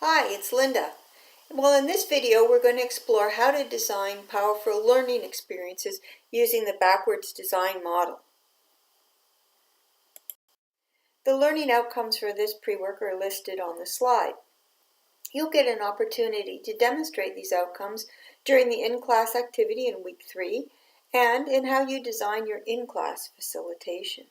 Hi, it's Linda. Well, in this video, we're going to explore how to design powerful learning experiences using the backwards design model. The learning outcomes for this pre-work are listed on the slide. You'll get an opportunity to demonstrate these outcomes during the in-class activity in week 3 and in how you design your in-class facilitation.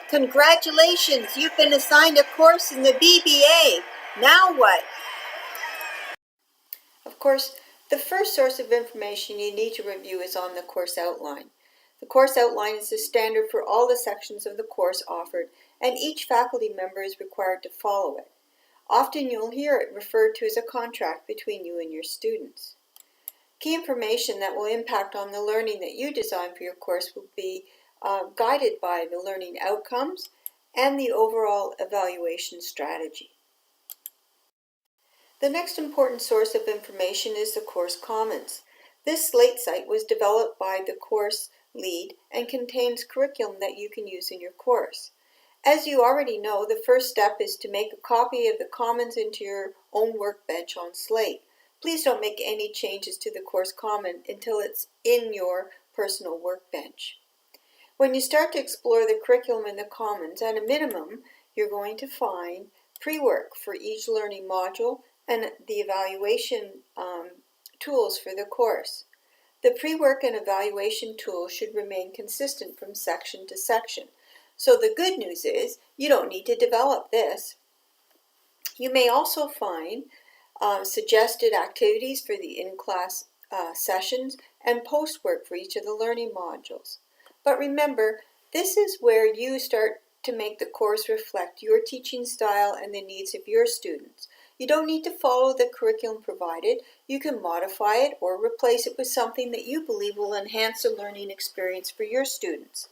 Congratulations, you've been assigned a course in the BBA. Now what? Of course, the first source of information you need to review is on the course outline. The course outline is the standard for all the sections of the course offered, and each faculty member is required to follow it. Often you'll hear it referred to as a contract between you and your students. Key information that will impact on the learning that you design for your course will be guided by the learning outcomes and the overall evaluation strategy. The next important source of information is the course commons. This Slate site was developed by the course lead and contains curriculum that you can use in your course. As you already know, the first step is to make a copy of the commons into your own workbench on Slate. Please don't make any changes to the course common until it's in your personal workbench. When you start to explore the curriculum in the commons, at a minimum, you're going to find pre-work for each learning module and the evaluation tools for the course. The pre-work and evaluation tools should remain consistent from section to section. So the good news is you don't need to develop this. You may also find suggested activities for the in-class sessions and post-work for each of the learning modules. But remember, this is where you start to make the course reflect your teaching style and the needs of your students. You don't need to follow the curriculum provided. You can modify it or replace it with something that you believe will enhance the learning experience for your students.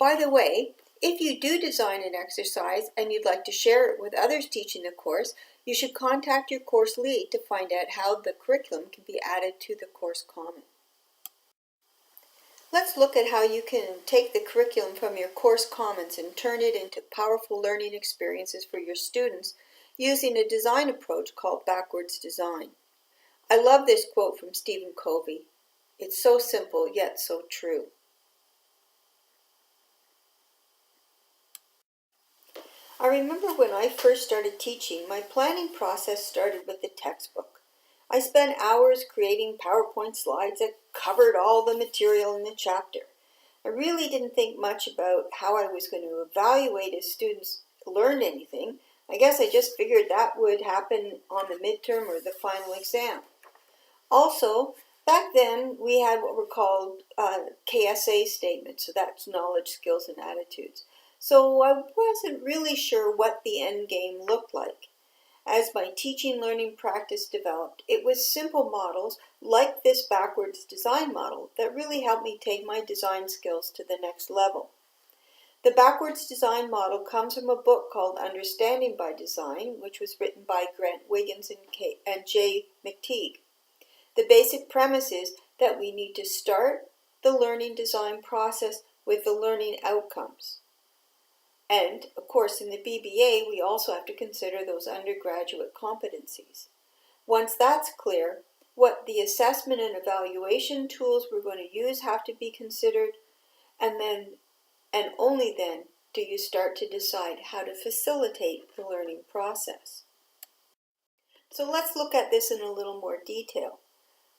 By the way, if you do design an exercise and you'd like to share it with others teaching the course, you should contact your course lead to find out how the curriculum can be added to the course common. Let's look at how you can take the curriculum from your course commons and turn it into powerful learning experiences for your students using a design approach called backwards design. I love this quote from Stephen Covey. It's so simple yet so true. I remember when I first started teaching, my planning process started with the textbook. I spent hours creating PowerPoint slides that covered all the material in the chapter. I really didn't think much about how I was going to evaluate if students learned anything. I guess I just figured that would happen on the midterm or the final exam. Also, back then we had what were called KSA statements, so that's knowledge, skills, and attitudes. So I wasn't really sure what the end game looked like. As my teaching learning practice developed, it was simple models like this backwards design model that really helped me take my design skills to the next level. The backwards design model comes from a book called Understanding by Design, which was written by Grant Wiggins and Jay McTeague. The basic premise is that we need to start the learning design process with the learning outcomes. And, of course, in the BBA, we also have to consider those undergraduate competencies. Once that's clear, what the assessment and evaluation tools we're going to use have to be considered, and only then do you start to decide how to facilitate the learning process. So let's look at this in a little more detail.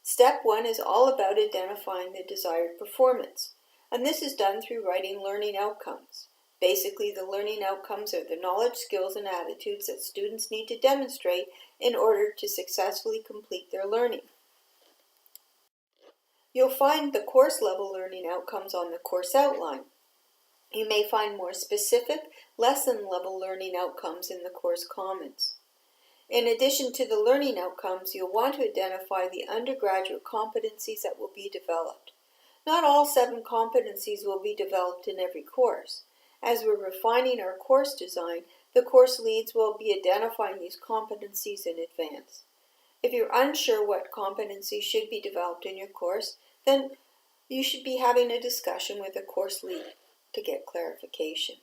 Step 1 is all about identifying the desired performance, and this is done through writing learning outcomes. Basically, the learning outcomes are the knowledge, skills, and attitudes that students need to demonstrate in order to successfully complete their learning. You'll find the course level learning outcomes on the course outline. You may find more specific lesson level learning outcomes in the course commons. In addition to the learning outcomes, you'll want to identify the undergraduate competencies that will be developed. Not all 7 competencies will be developed in every course. As we're refining our course design, the course leads will be identifying these competencies in advance. If you're unsure what competencies should be developed in your course, then you should be having a discussion with the course lead to get clarification.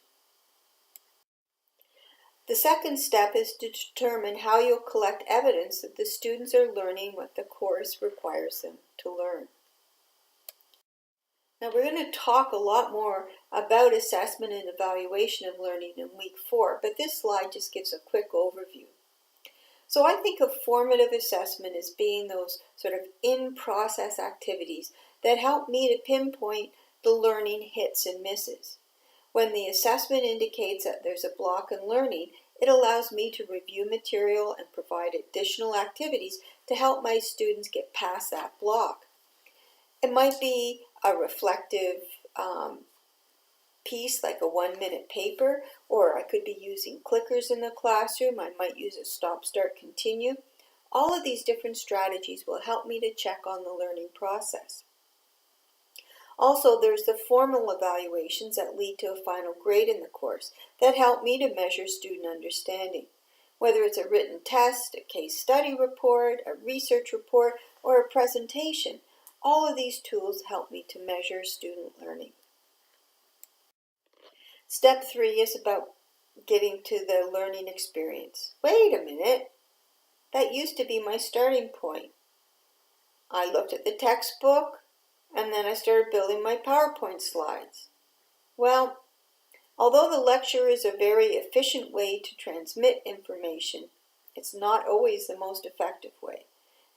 The second step is to determine how you'll collect evidence that the students are learning what the course requires them to learn. Now we're going to talk a lot more about assessment and evaluation of learning in week 4, but this slide just gives a quick overview. So I think of formative assessment as being those sort of in-process activities that help me to pinpoint the learning hits and misses. When the assessment indicates that there's a block in learning, it allows me to review material and provide additional activities to help my students get past that block. It might be a reflective piece like a 1-minute paper, or I could be using clickers in the classroom. I might use a stop, start, continue. All of these different strategies will help me to check on the learning process. Also, there's the formal evaluations that lead to a final grade in the course that help me to measure student understanding. Whether it's a written test, a case study report, a research report, or a presentation, all of these tools help me to measure student learning. Step 3 is about getting to the learning experience. Wait a minute, that used to be my starting point. I looked at the textbook, and then I started building my PowerPoint slides. Well, although the lecture is a very efficient way to transmit information, it's not always the most effective way.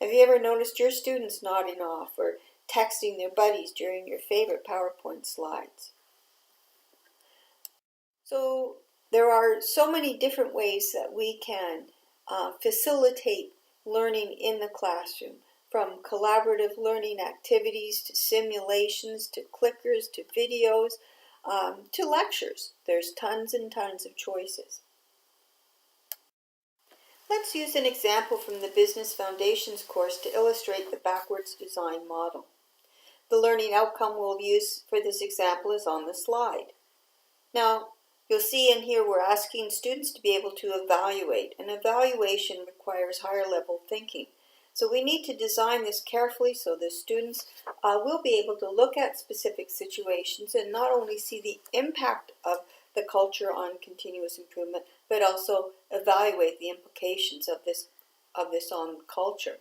Have you ever noticed your students nodding off or texting their buddies during your favorite PowerPoint slides? So there are so many different ways that we can facilitate learning in the classroom, from collaborative learning activities to simulations to clickers to videos to lectures. There's tons and tons of choices. Let's use an example from the Business Foundations course to illustrate the backwards design model. The learning outcome we'll use for this example is on the slide. Now, you'll see in here we're asking students to be able to evaluate. An evaluation requires higher level thinking. So we need to design this carefully so the students will be able to look at specific situations and not only see the impact of the culture on continuous improvement, but also evaluate the implications of this on culture.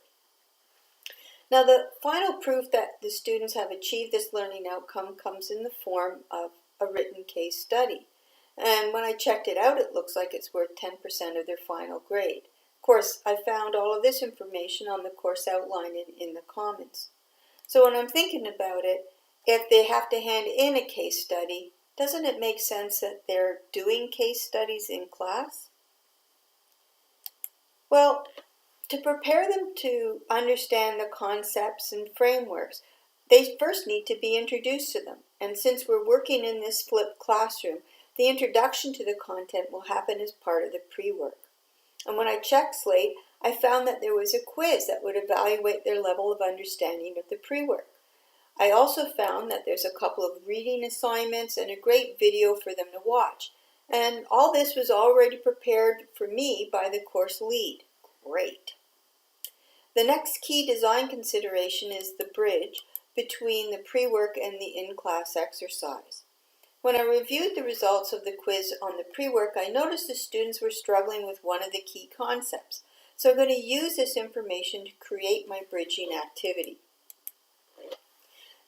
Now, the final proof that the students have achieved this learning outcome comes in the form of a written case study. And when I checked it out, it looks like it's worth 10% of their final grade. Of course, I found all of this information on the course outline in the Commons. So when I'm thinking about it, if they have to hand in a case study, doesn't it make sense that they're doing case studies in class? Well, to prepare them to understand the concepts and frameworks, they first need to be introduced to them. And since we're working in this flipped classroom, the introduction to the content will happen as part of the pre-work. And when I checked Slate, I found that there was a quiz that would evaluate their level of understanding of the pre-work. I also found that there's a couple of reading assignments and a great video for them to watch. And all this was already prepared for me by the course lead. Great. The next key design consideration is the bridge between the pre-work and the in-class exercise. When I reviewed the results of the quiz on the pre-work, I noticed the students were struggling with one of the key concepts. So I'm going to use this information to create my bridging activity.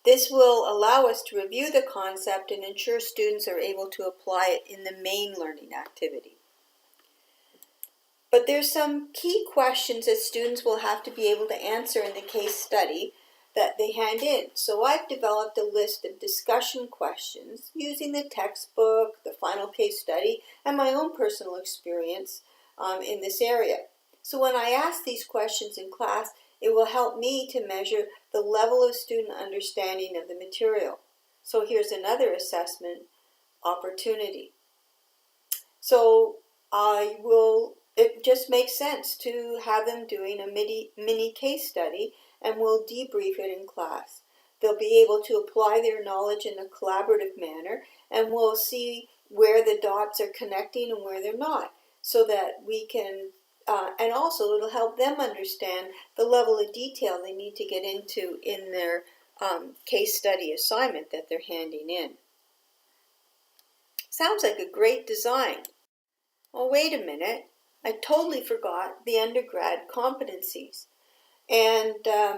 This will allow us to review the concept and ensure students are able to apply it in the main learning activity. But there's some key questions that students will have to be able to answer in the case study that they hand in. So I've developed a list of discussion questions using the textbook, the final case study, and my own personal experience in this area. So when I ask these questions in class, it will help me to measure the level of student understanding of the material. So here's another assessment opportunity. So it just makes sense to have them doing a mini case study, and we'll debrief it in class. They'll be able to apply their knowledge in a collaborative manner, and we'll see where the dots are connecting and where they're not, so that we can, and also it'll help them understand the level of detail they need to get into in their case study assignment that they're handing in. Sounds like a great design. Oh, wait a minute. I totally forgot the undergrad competencies. And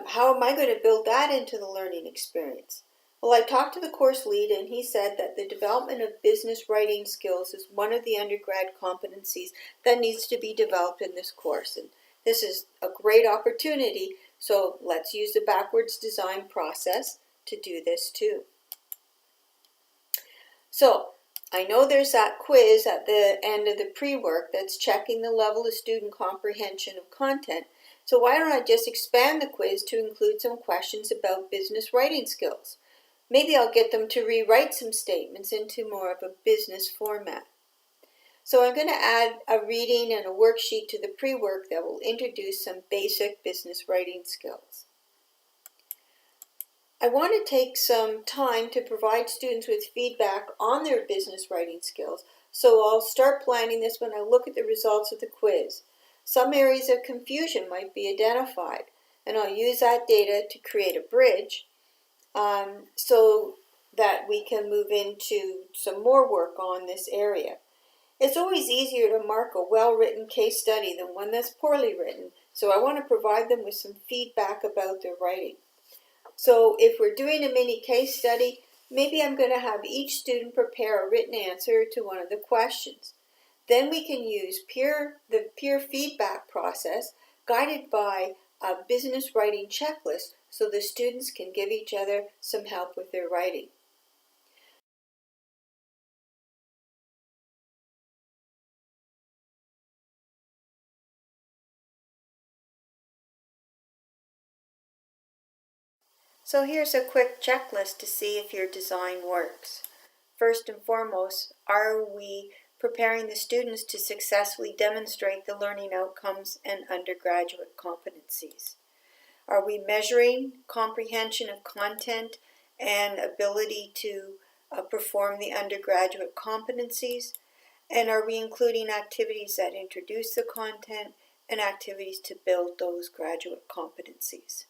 how am I going to build that into the learning experience? Well, I talked to the course lead and he said that the development of business writing skills is one of the undergrad competencies that needs to be developed in this course. And this is a great opportunity, so let's use the backwards design process to do this too. So, I know there's that quiz at the end of the pre-work that's checking the level of student comprehension of content. So why don't I just expand the quiz to include some questions about business writing skills? Maybe I'll get them to rewrite some statements into more of a business format. So I'm going to add a reading and a worksheet to the pre-work that will introduce some basic business writing skills. I want to take some time to provide students with feedback on their business writing skills, so I'll start planning this when I look at the results of the quiz. Some areas of confusion might be identified, and I'll use that data to create a bridge so that we can move into some more work on this area. It's always easier to mark a well-written case study than one that's poorly written, so I want to provide them with some feedback about their writing. So if we're doing a mini case study, maybe I'm going to have each student prepare a written answer to one of the questions. Then we can use the peer feedback process guided by a business writing checklist so the students can give each other some help with their writing. So here's a quick checklist to see if your design works. First and foremost, are we preparing the students to successfully demonstrate the learning outcomes and undergraduate competencies? Are we measuring comprehension of content and ability to perform the undergraduate competencies? And are we including activities that introduce the content and activities to build those graduate competencies?